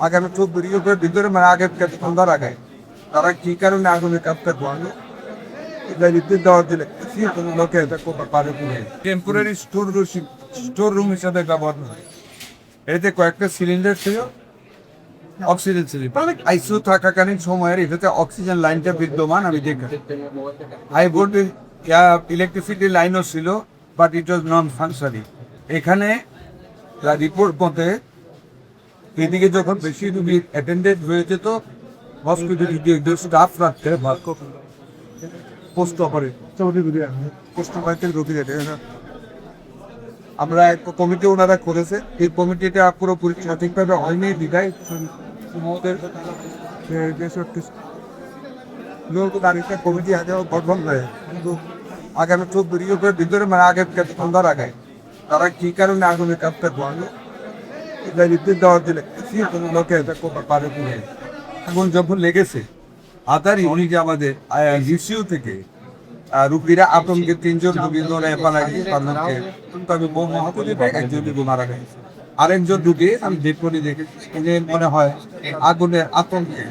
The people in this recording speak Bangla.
আগামী 14 ভিতরে মানে আগের সন্ধ্যার আগে তারা কি কারণে আগুনের কাজটা করলো এটা বিদ্যুৎ দেওয়ার দিলে কোনো লোকে এটা করতে পারে টেম্পোরারি স্টোর রুম হিসাবে ব্যবহার হয়। এতে কয়েকটা সিলিন্ডার ছিল, অক্সিজেন সিলিন্ডার। আইসিইউ থাকাকালীন সময়ের এটাতে অক্সিজেন লাইনটা বিদ্যমান আমি দেখি। হাই ভোল্টেজ ইলেকট্রিসিটি লাইনও ছিল, but it was non functioning. এখানে রিপোর্ট মতে এদিকে যখন বেশি রুগী অ্যাটেন্ডেড হয়েছে তো হসপিটাল স্টাফ রাখতে পোস্ট অপারেটের রোগী আমরা এক কমিটি ওনারা করেছে। এই কমিটিটা পুরোপুরি সঠিকভাবে হয়নি বিদায় আমাদের কমিটি আগে গঠন হয়, কিন্তু আগামী 14 ভিতরে মানে আগের সন্ধ্যার আগে তারা কি কারণে আগুনের কাজটা করলো এটা বিদ্যুৎ দেওয়ার দিলে কোনো লোকে এটা করতে পারে কিনে। এখন যখন লেগেছে আদারি উনি যে আমাদের ইসিউ থেকে রুগীরা আতঙ্কে 3 জন রুগী ধরে তবে একজন রুগী মারা গেছে। আরেকজন রুগী আমি দেখে মনে হয় আগুনের আতঙ্কে